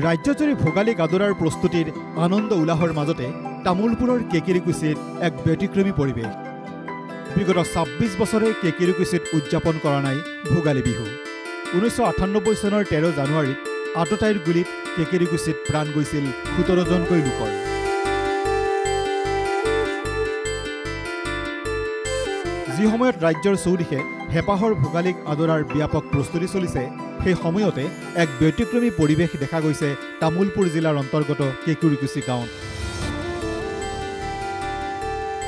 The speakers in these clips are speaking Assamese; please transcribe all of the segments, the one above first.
ৰাজ্যজুৰি ভোগালী গাদৰাৰ প্ৰস্তুতিৰ আনন্দ উলাহৰ মাজতে তামোলপুৰৰ কেকিৰিকুছিত এক ব্যতিক্ৰমী পৰিৱেশ। বিগত ২৬ বছৰে কেকিৰিকুছিত উদযাপন কৰা নাই ভোগালী বিহু। ১৯৯৮ চনৰ ১৩ জানুৱাৰীত আততায়ীৰ গুলীত কেকিৰিকুছিত প্ৰাণ গৈছিল ১৭ জনকৈ লোকৰ। যি সময়ত ৰাজ্যৰ চৌদিশে হেঁপাহৰ ভোগালীক আদৰাৰ ব্যাপক প্ৰস্তুতি চলিছে, সেই সময়তে এক ব্যতিক্ৰমী পৰিৱেশ দেখা গৈছে তামোলপুৰ জিলাৰ অন্তৰ্গত কেকিৰিকুছি গাঁৱত।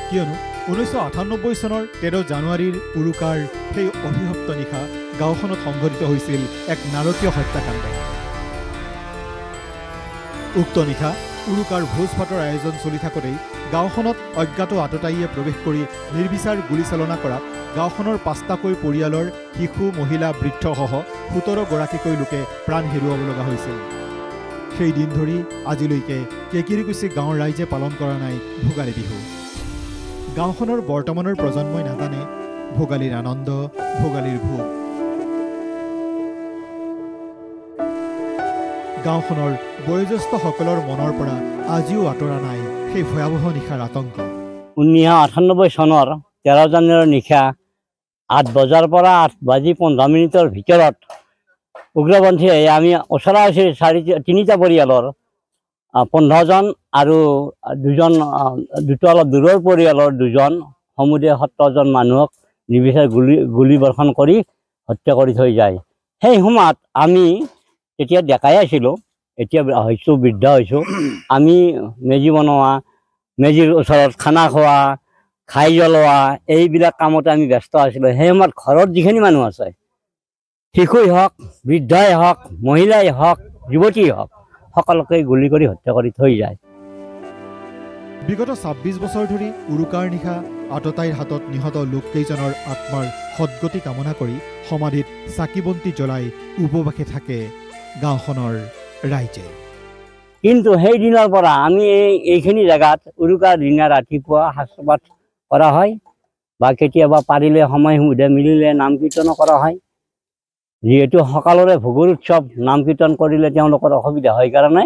কিয়নো ১৯৯৮ চনৰ ১৩ জানুৱাৰীৰ উৰুকাৰ সেই অভিশপ্ত নিশা গাঁওখনত সংঘটিত হৈছিল এক নাৰকীয় হত্যাকাণ্ড। উক্ত নিশা উৰুকাৰ ভোজ ভাতৰ আয়োজন চলি থাকোঁতেই গাঁওখনত অজ্ঞাত আততায়ীয়ে প্ৰৱেশ কৰি নিৰ্বিচাৰ গুলীচালনা কৰাত গাঁওখনৰ ৫টাকৈ পৰিয়ালৰ শিশু, মহিলা, বৃদ্ধসহ ১৭ গৰাকীকৈ লোকে প্ৰাণ হেৰুৱাব লগা হৈছিল। সেই দিন ধৰি আজিলৈকে কেকিৰিকুছি গাঁৱৰ ৰাইজে পালন কৰা নাই ভোগালী বিহু। গাঁওখনৰ বৰ্তমানৰ প্ৰজন্মই নাজানে ভোগালীৰ আনন্দ, ভোগালীৰ ভোগ। গাঁওখনৰ বয়োজ্যেষ্ঠসকলৰ মনৰ পৰা আজিও আঁতৰা নাই সেই ভয়াৱহ নিশাৰ আতংক। ১৯৯৮ চনৰ ১৩ জানুৱাৰীৰ নিশা ৮ বজাৰ পৰা ৮:১৫ ভিতৰত উগ্ৰপন্থীয়ে আমি ওচৰা ওচৰি তিনিটা পৰিয়ালৰ ১৫ জন আৰু দুটা অলপ দূৰৰ পৰিয়ালৰ 2জন সমুদায় ১৭ জন মানুহক নিৰ্বিচাৰে গুলী বৰ্ষণ কৰি হত্যা কৰি থৈ যায়। সেই সময়ত আমি তেতিয়া ডেকাই আছিলোঁ, এতিয়া হৈছোঁ বৃদ্ধ হৈছোঁ। আমি মেজি বনোৱা, মেজিৰ ওচৰত খানা খোৱা, খাই জ্বলোৱা, এইবিলাক কামতে আমি ব্যস্ত আছিলোঁ। সেই সময়ত ঘৰত যিখিনি মানুহ আছে, শিশুই হওক, বৃদ্ধই হওক, মহিলাই হওক, যুৱতীয়ে হওক, সকলোকে গুলী কৰি হত্যা কৰি থৈ যায়। বিগত ২৬ বছৰ ধৰি উৰুকাৰ নিশা আততায়ীৰ হাতত নিহত লোককেইজনৰ আত্মাৰ সদ্গতি কামনা কৰি সমাধিত চাকি বন্তি জ্বলাই উপবাসে থাকে গাঁওখনৰ ৰাইজে। কিন্তু সেই দিনৰ পৰা আমি এইখিনি জেগাত উৰুকাৰ দিনা ৰাতিপুৱা সাজপাত কৰা হয় বা কেতিয়াবা পাৰিলে সময় সুবিধা মিলিলে নাম কীৰ্তনো কৰা হয়। যিহেতু সকলোৰে ভোগৰ উৎসৱ, নাম কীৰ্তন কৰিলে তেওঁলোকৰ অসুবিধা হয় কাৰণে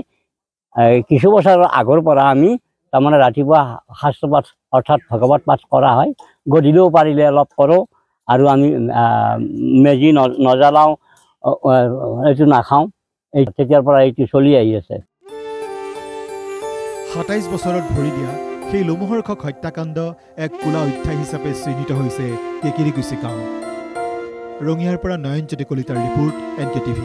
কিছু বছৰৰ আগৰ পৰা আমি তাৰমানে ৰাতিপুৱা সাজপাত অৰ্থাৎ ভগৱত পাঠ কৰা হয়। গধূলিও পাৰিলে অলপ কৰোঁ আৰু আমি মেজি নজ্বলাওঁ, এইটো নাখাওঁ। এই তেতিয়াৰ পৰা এইটো চলি আহি আছে। ২৭ বছৰত ভৰি দিয়া সেই লোমহৰ্ষক হত্যাকাণ্ড এক কোলা অধ্যায় হিচাপে চিহ্নিত হৈছে কেকিৰিকুছি গাঁও। ৰঙিয়াৰ পৰা নয়নজ্যোতি কলিতাৰ ৰিপোৰ্ট, NK TV।